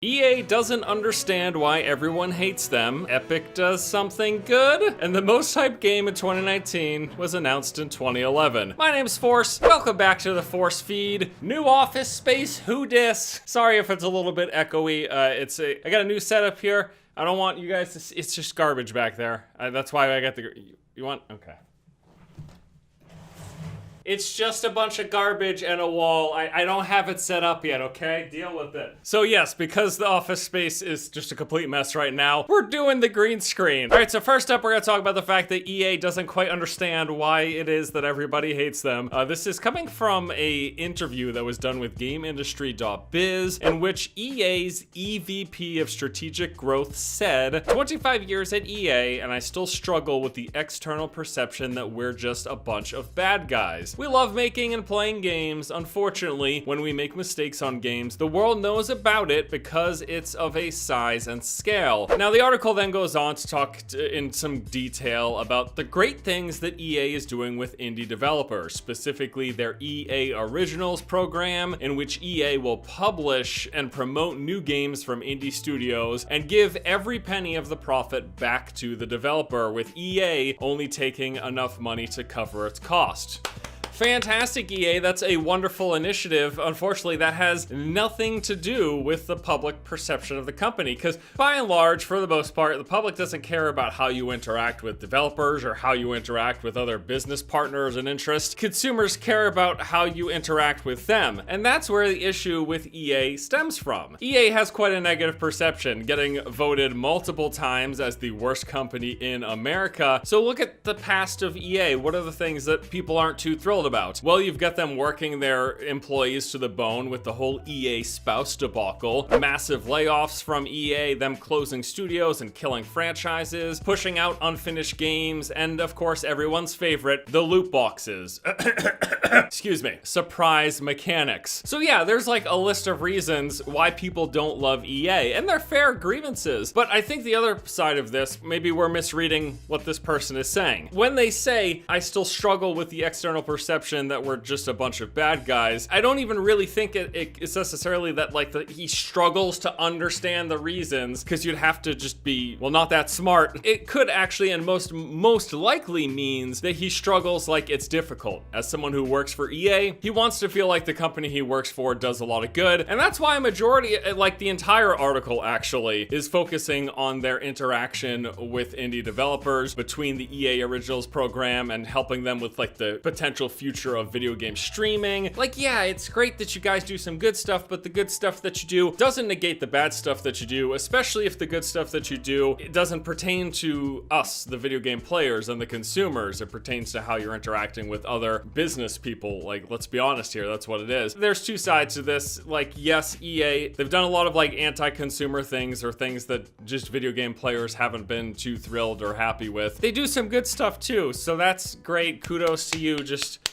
EA doesn't understand why everyone hates them. Epic does something good. And the most hyped game in 2019 was announced in 2011. My name's Force. Welcome back to the Force feed. New office space, who dis? Sorry if it's a little bit echoey. I got a new setup here. I don't want you guys to it's just garbage back there. That's why I got you want? Okay. It's just a bunch of garbage and a wall. I don't have it set up yet, okay? Deal with it. So yes, because the office space is just a complete mess right now, we're doing the green screen. All right, so first up, we're gonna talk about the fact that EA doesn't quite understand why it is that everybody hates them. This is coming from a interview that was done with GameIndustry.biz, in which EA's EVP of Strategic Growth said, 25 years at EA, and I still struggle with the external perception that we're just a bunch of bad guys. We love making and playing games. Unfortunately, when we make mistakes on games, the world knows about it because it's of a size and scale. Now, the article then goes on to talk in some detail about the great things that EA is doing with indie developers, specifically their EA Originals program, in which EA will publish and promote new games from indie studios and give every penny of the profit back to the developer, with EA only taking enough money to cover its cost. Fantastic, EA. That's a wonderful initiative. Unfortunately, that has nothing to do with the public perception of the company, because by and large, for the most part, the public doesn't care about how you interact with developers or how you interact with other business partners and interests. Consumers care about how you interact with them, and that's where the issue with EA stems from. EA has quite a negative perception, getting voted multiple times as the worst company in America. So look at the past of EA. What are the things that people aren't too thrilled about? Well, you've got them working their employees to the bone with the whole EA spouse debacle, massive layoffs from EA, them closing studios and killing franchises, pushing out unfinished games, and of course everyone's favorite, the loot boxes. Excuse me, surprise mechanics. So yeah, there's like a list of reasons why people don't love EA, and they're fair grievances. But I think the other side of this, maybe we're misreading what this person is saying. When they say, I still struggle with the external perception that we're just a bunch of bad guys, I don't even really think it's necessarily that he struggles to understand the reasons, because you'd have to just be, well, not that smart. It could actually, and most likely means that he struggles like it's difficult. As someone who works for EA, he wants to feel like the company he works for does a lot of good, and that's why a majority, like the entire article actually, is focusing on their interaction with indie developers between the EA Originals program and helping them with like the potential future of video game streaming. Like, yeah, it's great that you guys do some good stuff, but the good stuff that you do doesn't negate the bad stuff that you do, especially if the good stuff that you do, it doesn't pertain to us, the video game players and the consumers. It pertains to how you're interacting with other business people. Like, let's be honest here, that's what it is. There's two sides to this. Like, yes, EA, they've done a lot of like anti-consumer things or things that just video game players haven't been too thrilled or happy with. They do some good stuff too, so that's great. Kudos to you. Just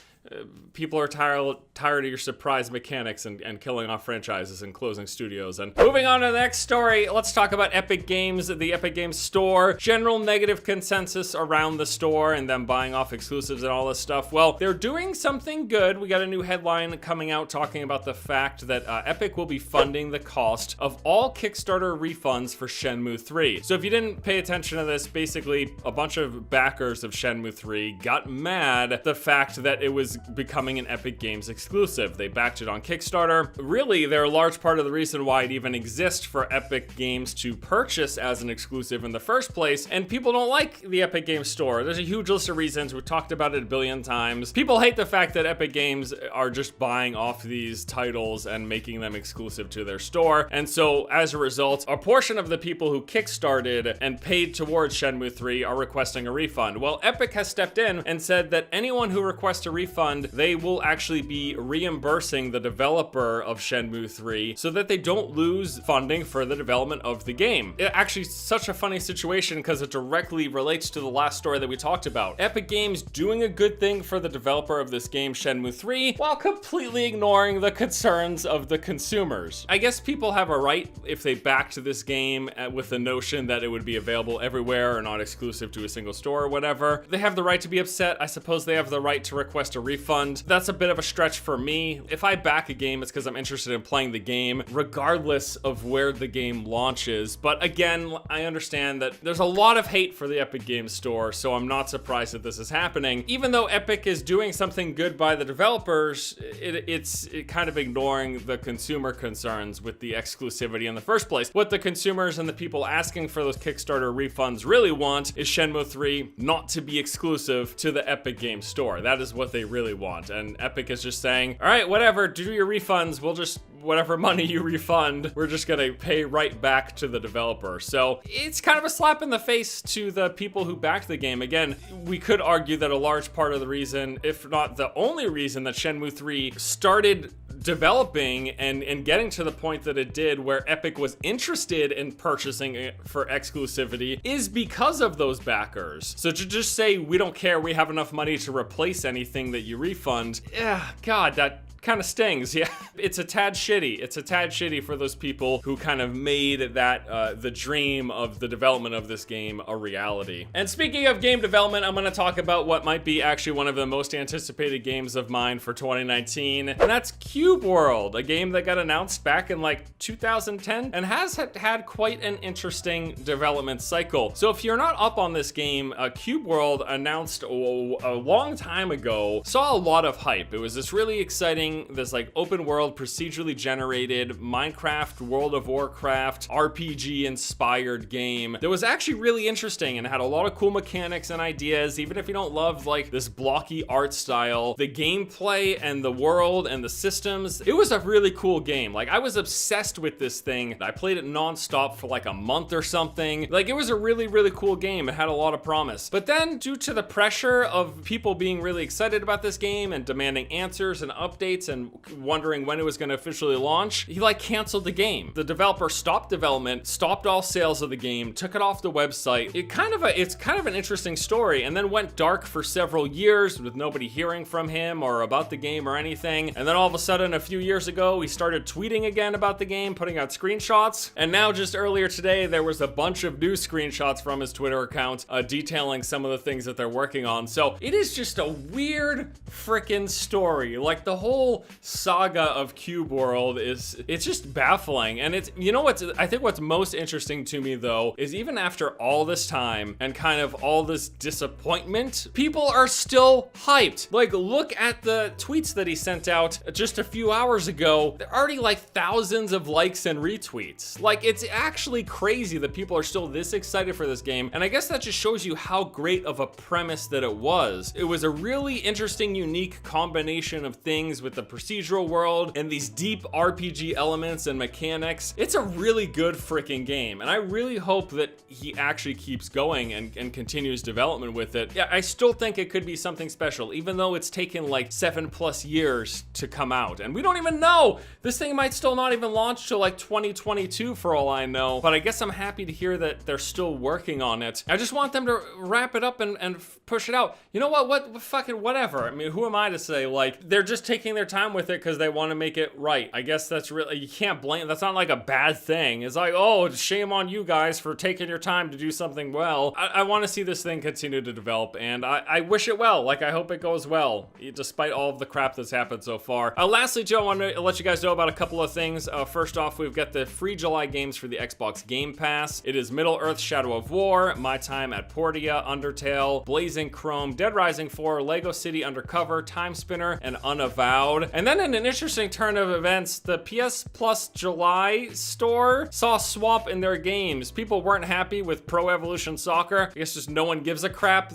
people are tired of your surprise mechanics and killing off franchises and closing studios. And moving on to the next story, let's talk about Epic Games, the Epic Games Store. General negative consensus around the store and them buying off exclusives and all this stuff. Well, they're doing something good. We got a new headline coming out talking about the fact that Epic will be funding the cost of all Kickstarter refunds for Shenmue 3. So if you didn't pay attention to this, basically a bunch of backers of Shenmue 3 got mad at the fact that it was becoming an Epic Games exclusive. They backed it on Kickstarter. Really, they're a large part of the reason why it even exists for Epic Games to purchase as an exclusive in the first place, and people don't like the Epic Games Store. There's a huge list of reasons. We've talked about it a billion times. People hate the fact that Epic Games are just buying off these titles and making them exclusive to their store, and so as a result, a portion of the people who kickstarted and paid towards Shenmue 3 are requesting a refund. Well, Epic has stepped in and said that anyone who requests a refund, they will actually be reimbursing the developer of Shenmue 3 so that they don't lose funding for the development of the game. It actually such a funny situation because it directly relates to the last story that we talked about. Epic Games doing a good thing for the developer of this game, Shenmue 3, while completely ignoring the concerns of the consumers. I guess people have a right, if they backed this game with the notion that it would be available everywhere or not exclusive to a single store or whatever, they have the right to be upset. I suppose they have the right to request a refund refund. That's a bit of a stretch for me. If I back a game, it's because I'm interested in playing the game, regardless of where the game launches. But again, I understand that there's a lot of hate for the Epic Games Store, so I'm not surprised that this is happening. Even though Epic is doing something good by the developers, it's kind of ignoring the consumer concerns with the exclusivity in the first place. What the consumers and the people asking for those Kickstarter refunds really want is Shenmue 3 not to be exclusive to the Epic Games Store. That is what they really want. And Epic is just saying, all right, whatever, do your refunds. We'll just, whatever money you refund, we're just gonna pay right back to the developer. So it's kind of a slap in the face to the people who backed the game. Again, we could argue that a large part of the reason, if not the only reason, that Shenmue 3 started developing and getting to the point that it did where Epic was interested in purchasing it for exclusivity is because of those backers. So to just say, we don't care, we have enough money to replace anything that you refund, yeah, God, that kind of stings. Yeah, it's a tad shitty. It's a tad shitty for those people who kind of made that the dream of the development of this game a reality. And speaking of game development, I'm going to talk about what might be actually one of the most anticipated games of mine for 2019, and that's Cube World, a game that got announced back in like 2010 and has had quite an interesting development cycle. So if you're not up on this game, Cube World, announced a long time ago, saw a lot of hype. It was this really exciting, this like open world, procedurally generated Minecraft, World of Warcraft, RPG inspired game that was actually really interesting and had a lot of cool mechanics and ideas. Even if you don't love like this blocky art style, the gameplay and the world and the systems, it was a really cool game. Like, I was obsessed with this thing. I played it non-stop for like a month or something. Like, it was a really, really cool game. It had a lot of promise. But then, due to the pressure of people being really excited about this game and demanding answers and updates and wondering when it was going to officially launch, he like canceled the game. The developer stopped development, stopped all sales of the game, took it off the website. It's kind of an interesting story, and then went dark for several years with nobody hearing from him or about the game or anything. And then all of a sudden, a few years ago, he started tweeting again about the game, putting out screenshots. And now, just earlier today, there was a bunch of new screenshots from his Twitter account detailing some of the things that they're working on. So it is just a weird freaking story. Like, the whole saga of Cube World it's just baffling. And it's, you know, I think what's most interesting to me though is even after all this time and kind of all this disappointment, people are still hyped. Like, look at the tweets that he sent out just a few hours ago. They're already like thousands of likes and retweets. Like, it's actually crazy that people are still this excited for this game. And I guess that just shows you how great of a premise that it was. It was a really interesting, unique combination of things with the procedural world and these deep RPG elements and mechanics. It's a really good freaking game, and I really hope that he actually keeps going and continues development with it. Yeah, I still think it could be something special, even though it's taken like 7+ years to come out, and we don't even know. This thing might still not even launch till like 2022 for all I know, but I guess I'm happy to hear that they're still working on it. I just want them to wrap it up and push it out. You know what fucking whatever. I mean, who am I to say? Like, they're just taking their time with it because they want to make it right. I guess that's really, you can't blame, that's not like a bad thing. It's like, oh, shame on you guys for taking your time to do something well. I want to see this thing continue to develop, and I wish it well. Like, I hope it goes well, despite all of the crap that's happened so far. Lastly, Joe, I want to let you guys know about a couple of things. First off, we've got the free July games for the Xbox Game Pass. It is Middle-earth: Shadow of War, My Time at Portia, Undertale, Blazing Chrome, Dead Rising 4, Lego City Undercover, Time Spinner, and Unavowed. And then in an interesting turn of events, the PS Plus July store saw a swap in their games. People weren't happy with Pro Evolution Soccer. I guess just no one gives a crap.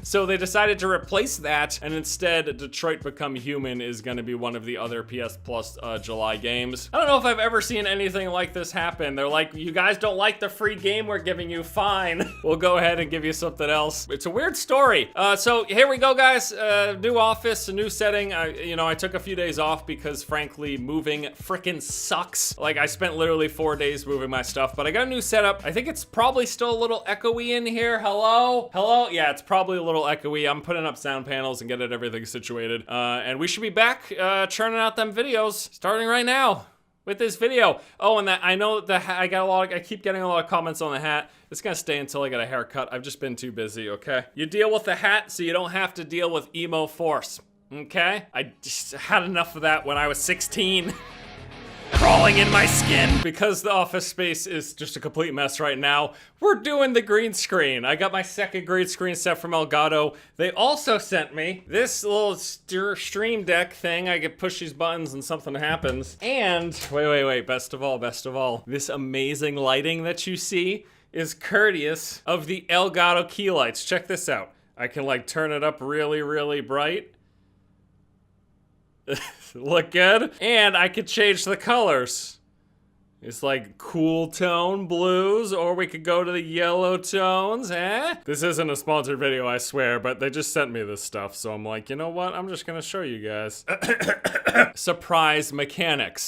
So they decided to replace that, and instead Detroit Become Human is going to be one of the other PS Plus July games. I don't know if I've ever seen anything like this happen. They're like, you guys don't like the free game we're giving you? Fine. We'll go ahead and give you something else. It's a weird story. So here we go, guys. New office, a new setting. I took a few days off because frankly, moving frickin' sucks. Like, I spent literally 4 days moving my stuff, but I got a new setup. I think it's probably still a little echoey in here. Hello? Hello? Yeah, it's probably a little echoey. I'm putting up sound panels and getting everything situated. And we should be back churning out them videos starting right now with this video. Oh, and that I know the I keep getting a lot of comments on the hat. It's gonna stay until I get a haircut. I've just been too busy, okay? You deal with the hat so you don't have to deal with emo force. Okay? I just had enough of that when I was 16. Crawling in my skin. Because the office space is just a complete mess right now, we're doing the green screen. I got my second green screen set from Elgato. They also sent me this little stream deck thing. I can push these buttons and something happens. And wait, best of all, this amazing lighting that you see is courteous of the Elgato key lights. Check this out. I can like turn it up really, really bright. Look good. And I could change the colors. It's like cool tone blues, or we could go to the yellow tones, eh? This isn't a sponsored video, I swear, but they just sent me this stuff, so I'm like, you know what? I'm just gonna show you guys. Surprise mechanics.